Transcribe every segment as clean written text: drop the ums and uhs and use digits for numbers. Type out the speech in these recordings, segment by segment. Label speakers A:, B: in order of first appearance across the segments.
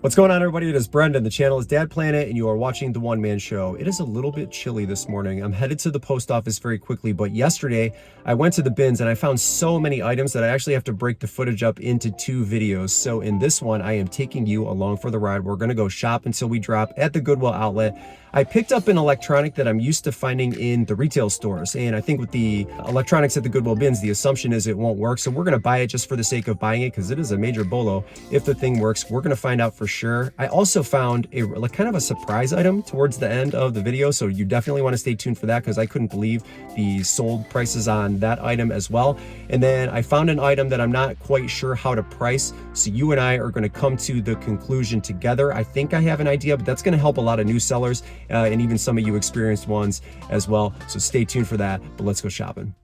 A: What's going on, everybody? It is Brendan. The channel is Dad Planet, and you are watching The One Man Show. It is a little bit chilly this morning. I'm headed to the post office very quickly, but yesterday I went to the bins and I found so many items that I actually have to break the footage up into 2 videos. So in this one, I am taking you along for the ride. We're going to go shop until we drop at the Goodwill Outlet. I picked up an electronic that I'm used to finding in the retail stores, and I think with the electronics at the Goodwill bins, the assumption is it won't work. So we're going to buy it just for the sake of buying it because it is a major BOLO. If the thing works, we're going to find out for sure. I also found a kind of a surprise item towards the end of the video, so you definitely want to stay tuned for that because I couldn't believe the sold prices on that item as well. And then I found an item that I'm not quite sure how to price, so you and I are going to come to the conclusion together. I think I have an idea, but that's going to help a lot of new sellers and even some of you experienced ones as well. So stay tuned for that, but let's go shopping.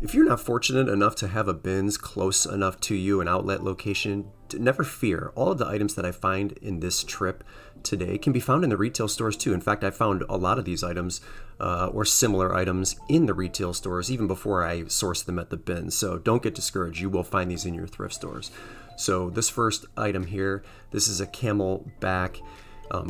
A: If you're not fortunate enough to have a bins close enough to you, an outlet location, never fear. All of the items that I find in this trip today can be found in the retail stores too. In fact, I found a lot of these items or similar items in the retail stores even before I sourced them at the bins. So don't get discouraged. You will find these in your thrift stores. So this first item here, this is a Camelback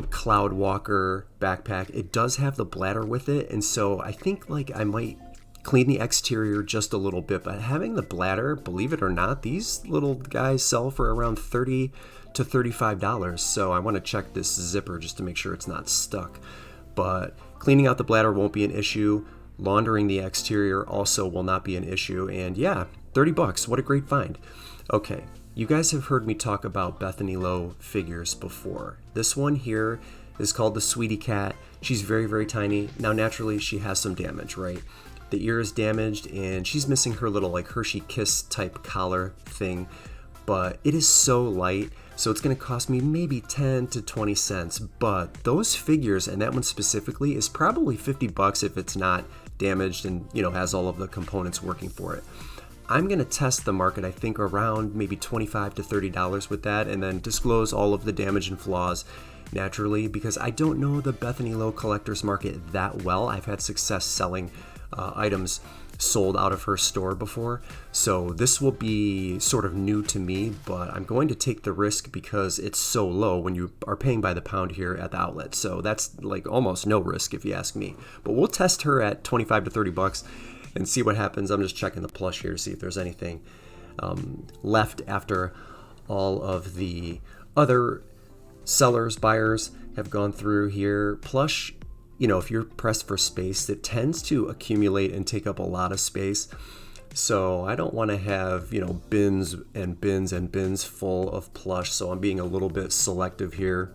A: Cloud Walker backpack. It does have the bladder with it, and so I think I might clean the exterior just a little bit, but having the bladder, believe it or not, these little guys sell for around $30 to $35. So I want to check this zipper just to make sure it's not stuck. But cleaning out the bladder won't be an issue. Laundering the exterior also will not be an issue. And yeah, 30 bucks. What a great find. Okay, you guys have heard me talk about Bethany Lowe figures before. This one here is called the Sweetie Cat. She's very, very tiny. Now, naturally, she has some damage, right? The ear is damaged and she's missing her little Hershey Kiss type collar thing, but it is so light, so it's going to cost me maybe 10 to 20 cents. But those figures, and that one specifically, is probably 50 bucks if it's not damaged and has all of the components working for it. I'm going to test the market, I think around maybe $25 to $30 with that, and then disclose all of the damage and flaws naturally, because I don't know the Bethany Lowe collector's market that well. I've had success selling items sold out of her store before, so this will be sort of new to me, but I'm going to take the risk because it's so low when you are paying by the pound here at the outlet. So that's almost no risk if you ask me, but we'll test her at 25 to 30 bucks and see what happens. I'm just checking the plush here to see if there's anything left after all of the other sellers, buyers have gone through here. Plush, if you're pressed for space, it tends to accumulate and take up a lot of space. So I don't want to have, bins and bins and bins full of plush. So I'm being a little bit selective here.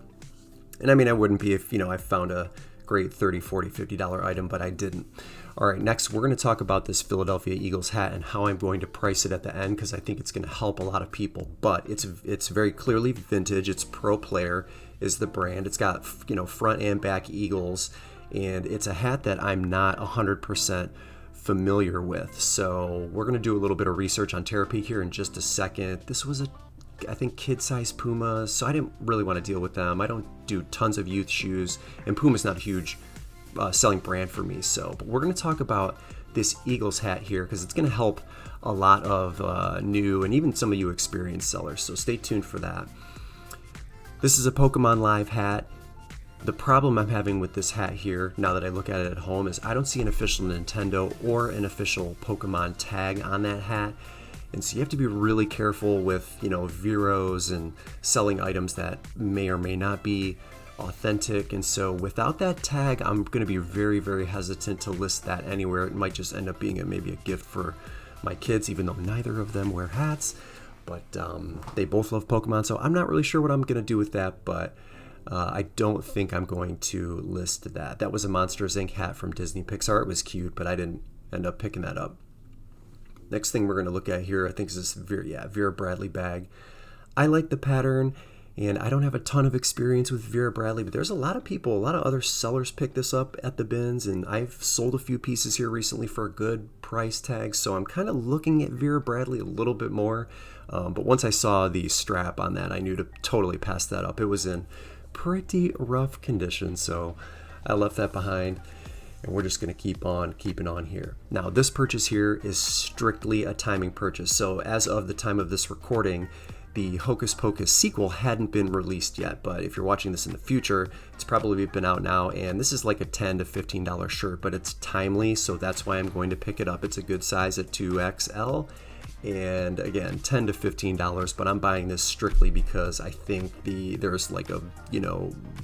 A: And I wouldn't be if, I found a great $30, $40, $50 item, but I didn't. All right, next we're going to talk about this Philadelphia Eagles hat and how I'm going to price it at the end, because I think it's going to help a lot of people. But it's very clearly vintage. It's Pro Player is the brand. It's got, front and back Eagles. And it's a hat that I'm not 100% familiar with. So we're going to do a little bit of research on Terapeak here in just a second. This was I think kid-size Puma, so I didn't really want to deal with them. I don't do tons of youth shoes, and Puma's not a huge selling brand for me. But we're going to talk about this Eagles hat here because it's going to help a lot of new and even some of you experienced sellers. So stay tuned for that. This is a Pokemon Live hat. The problem I'm having with this hat here, now that I look at it at home, is I don't see an official Nintendo or an official Pokemon tag on that hat. And so you have to be really careful with, Veros and selling items that may or may not be authentic. And so without that tag, I'm going to be very, very hesitant to list that anywhere. It might just end up being maybe a gift for my kids, even though neither of them wear hats. But they both love Pokemon, so I'm not really sure what I'm going to do with that, but I don't think I'm going to list that. That was a Monsters Inc. hat from Disney Pixar. It was cute, but I didn't end up picking that up. Next thing we're going to look at here, I think, is this Vera Bradley bag. I like the pattern, and I don't have a ton of experience with Vera Bradley, but there's a lot of people, a lot of other sellers pick this up at the bins, and I've sold a few pieces here recently for a good price tag, so I'm kind of looking at Vera Bradley a little bit more. But once I saw the strap on that, I knew to totally pass that up. It was in pretty rough condition, so I left that behind. And we're just going to keep on keeping on here. Now, this purchase here is strictly a timing purchase. So as of the time of this recording, the Hocus Pocus sequel hadn't been released yet. But if you're watching this in the future, it's probably been out now. And this is like a $10 to $15 shirt, but it's timely. So that's why I'm going to pick it up. It's a good size at 2XL. And again, $10 to $15, but I'm buying this strictly because I think there's like a,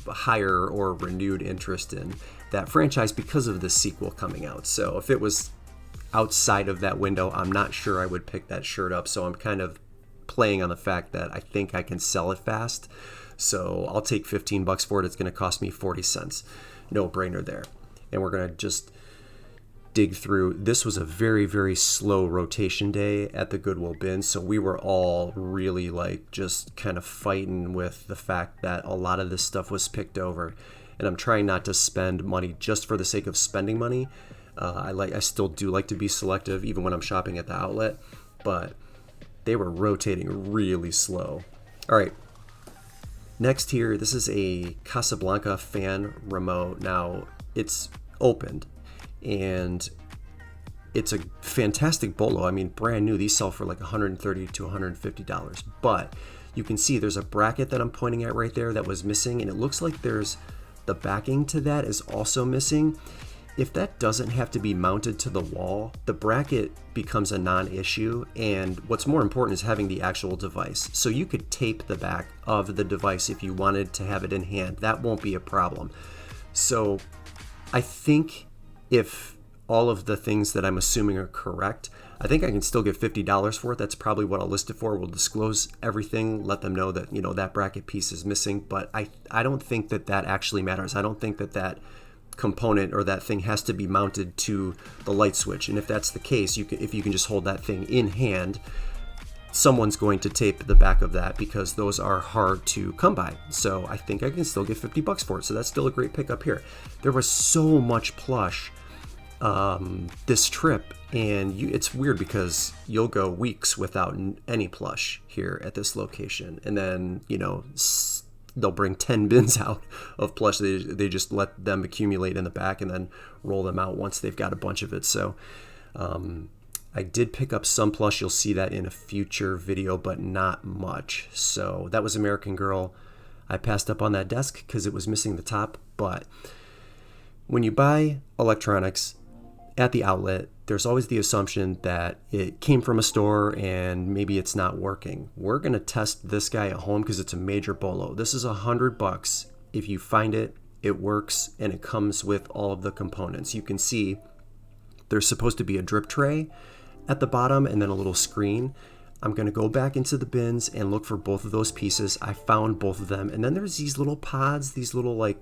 A: higher or renewed interest in that franchise because of the sequel coming out. So if it was outside of that window, I'm not sure I would pick that shirt up. So I'm kind of playing on the fact that I think I can sell it fast. So I'll take $15 for it. It's going to cost me 40 cents. No brainer there. And we're going to just dig through. This was a very, very slow rotation day at the Goodwill bin, so we were all really just kind of fighting with the fact that a lot of this stuff was picked over. And I'm trying not to spend money just for the sake of spending money. I still do like to be selective even when I'm shopping at the outlet, but they were rotating really slow. All right, next here, this is a Casablanca fan remote. Now it's opened, and it's a fantastic BOLO. I mean, brand new. These sell for like $130 to $150. But you can see there's a bracket that I'm pointing at right there that was missing, and it looks like there's the backing to that is also missing. If that doesn't have to be mounted to the wall, the bracket becomes a non-issue, and what's more important is having the actual device. So you could tape the back of the device if you wanted to have it in hand. That won't be a problem. So I think if all of the things that I'm assuming are correct, I think I can still get $50 for it. That's probably what I'll list it for. We'll disclose everything, let them know that, that bracket piece is missing, but I don't think that actually matters. I don't think that component or that thing has to be mounted to the light switch. And if that's the case, if you can just hold that thing in hand, someone's going to tape the back of that because those are hard to come by. So I think I can still get $50 for it. So that's still a great pickup here. There was so much plush this trip, and it's weird because you'll go weeks without any plush here at this location, and then they'll bring 10 bins out of plush. They just let them accumulate in the back and then roll them out once they've got a bunch of it. So I did pick up some plush. You'll see that in a future video, but not much. So that was American Girl. I passed up on that desk because it was missing the top. But when you buy electronics at the outlet, there's always the assumption that it came from a store and maybe it's not working. We're going to test this guy at home because it's a major BOLO. This is $100. If you find it, it works, and it comes with all of the components. You can see there's supposed to be a drip tray at the bottom and then a little screen. I'm going to go back into the bins and look for both of those pieces. I found both of them. And then there's these little pods, these little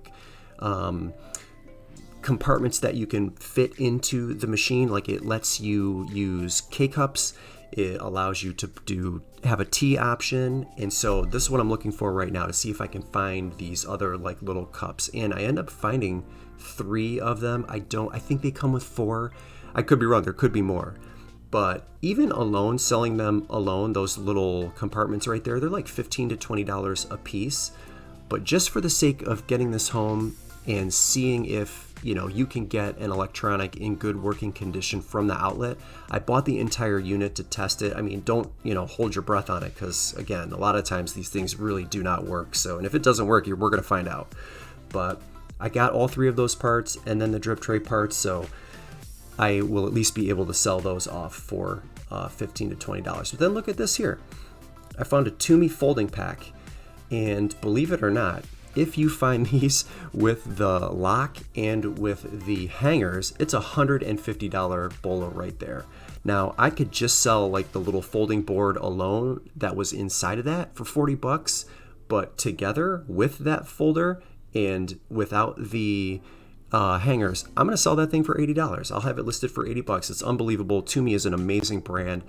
A: compartments that you can fit into the machine. Like, it lets you use K-cups. It allows you to have a tea option. And so this is what I'm looking for right now, to see if I can find these other little cups. And I end up finding 3 of them. I think they come with 4. I could be wrong. There could be more. But even alone, selling them alone, those little compartments right there, they're like $15 to $20 a piece. But just for the sake of getting this home and seeing if you can get an electronic in good working condition from the outlet, I bought the entire unit to test it. I mean, don't hold your breath on it, because again, a lot of times these things really do not work. So, and if it doesn't work, we're going to find out. But I got all 3 of those parts and then the drip tray parts, so I will at least be able to sell those off for $15 to $20. But then look at this here. I found a Toomey folding pack, and believe it or not, if you find these with the lock and with the hangers, it's $150 BOLO right there. Now, I could just sell the little folding board alone that was inside of that for $40, but together with that folder and without the hangers, I'm going to sell that thing for $80. I'll have it listed for $80. It's unbelievable. Toomey is an amazing brand.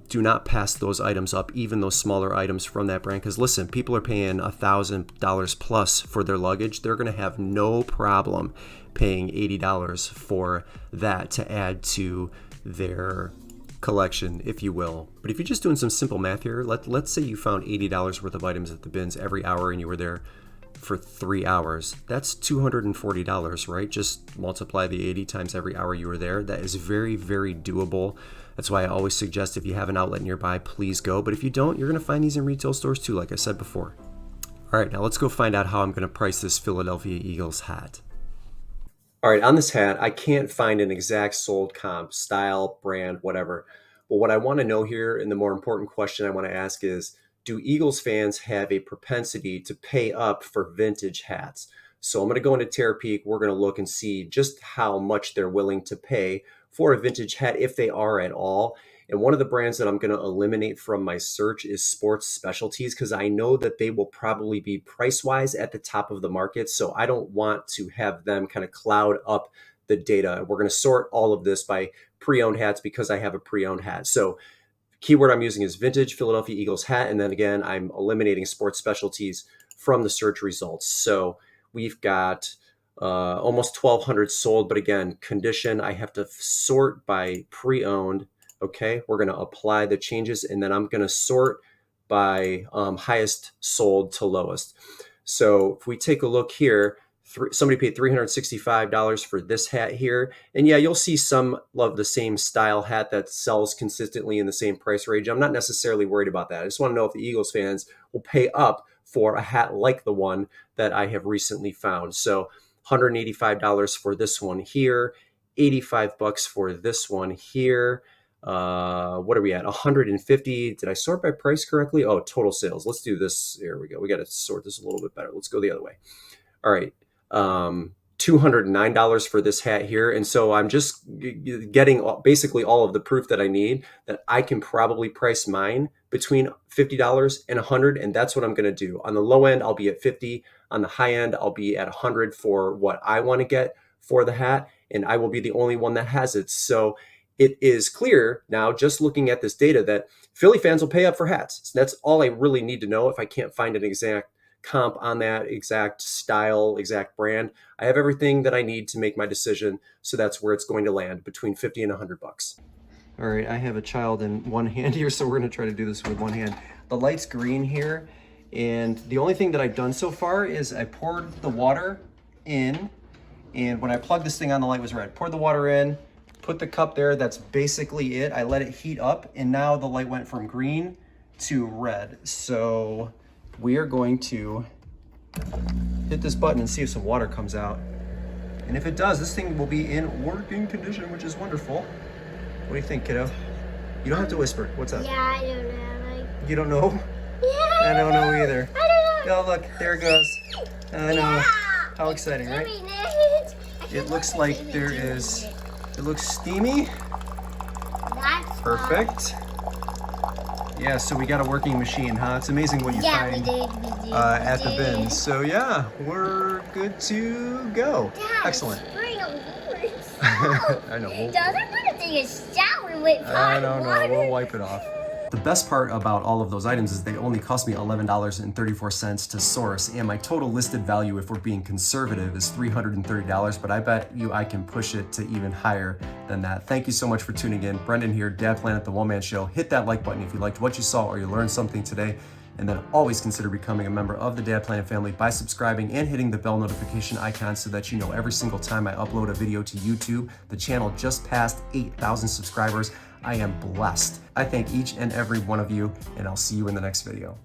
A: Do not pass those items up, even those smaller items from that brand. Because listen, people are paying $1,000 plus for their luggage. They're going to have no problem paying $80 for that to add to their collection, if you will. But if you're just doing some simple math here, let's say you found $80 worth of items at the bins every hour and you were there for 3 hours. That's $240, right? Just multiply the 80 times every hour you were there. That is very, very doable. That's why I always suggest if you have an outlet nearby, please go. But if you don't, you're going to find these in retail stores too, like I said before. All right, now let's go find out how I'm going to price this Philadelphia Eagles hat. All right, on this hat, I can't find an exact sold comp, style, brand, whatever. But what I want to know here, and the more important question I want to ask is, do Eagles fans have a propensity to pay up for vintage hats? So I'm going to go into Terapeak. We're going to look and see just how much they're willing to pay for a vintage hat, if they are at all. And one of the brands that I'm going to eliminate from my search is Sports Specialties, because I know that they will probably be price-wise at the top of the market. So I don't want to have them kind of cloud up the data. We're going to sort all of this by pre-owned hats because I have a pre-owned hat. So keyword I'm using is vintage Philadelphia Eagles hat. And then again, I'm eliminating Sports Specialties from the search results. So we've got almost 1,200 sold. But again, condition, I have to sort by pre-owned. Okay, we're going to apply the changes, and then I'm going to sort by highest sold to lowest. So if we take a look here, somebody paid $365 for this hat here. And yeah, you'll see some of the same style hat that sells consistently in the same price range. I'm not necessarily worried about that. I just want to know if the Eagles fans will pay up for a hat like the one that I have recently found. So $185 for this one here, $85 for this one here. What are we at? 150. Did I sort by price correctly? Oh, total sales. Let's do this. Here we go. We got to sort this a little bit better. Let's go the other way. All right. $209 for this hat here. And so I'm just getting basically all of the proof that I need that I can probably price mine between $50 and $100. And that's what I'm going to do. On the low end, I'll be at 50. On the high end, I'll be at 100 for what I want to get for the hat. And I will be the only one that has it. So it is clear now, just looking at this data, that Philly fans will pay up for hats. So that's all I really need to know. If I can't find an exact comp on that exact style, exact brand, I have everything that I need to make my decision. So that's where it's going to land, between 50 and $100. All right, I have a child in one hand here, so we're going to try to do this with one hand. The light's green here, and the only thing that I've done so far is I poured the water in, and when I plugged this thing on, the light was red. Poured the water in, put the cup there, that's basically it. I let it heat up, and now the light went from green to red. So we are going to hit this button and see if some water comes out. And if it does, this thing will be in working condition, which is wonderful. What do you think, kiddo? You don't have to whisper. What's up?
B: Yeah, I don't know.
A: You don't know?
B: Yeah,
A: I don't know either.
B: I don't know.
A: Oh, look, there it goes. I know.
B: Yeah.
A: How exciting, right?
B: It
A: It looks like there is, it looks steamy.
B: That's
A: Perfect. Yeah, so we got a working machine, huh? It's amazing what you find at the bins. So yeah, we're good to go.
B: Dad,
A: Excellent. I know.
B: Doesn't want to take a shower with
A: I don't know.
B: water.
A: We'll wipe it off. The best part about all of those items is they only cost me $11.34 to source, and my total listed value, if we're being conservative, is $330, but I bet you I can push it to even higher than that. Thank you so much for tuning in. Brendan here, Dad Planet, the One Man Show. Hit that like button if you liked what you saw or you learned something today, and then always consider becoming a member of the Dad Planet family by subscribing and hitting the bell notification icon so that you know every single time I upload a video to YouTube. The channel just passed 8,000 subscribers. I am blessed. I thank each and every one of you, and I'll see you in the next video.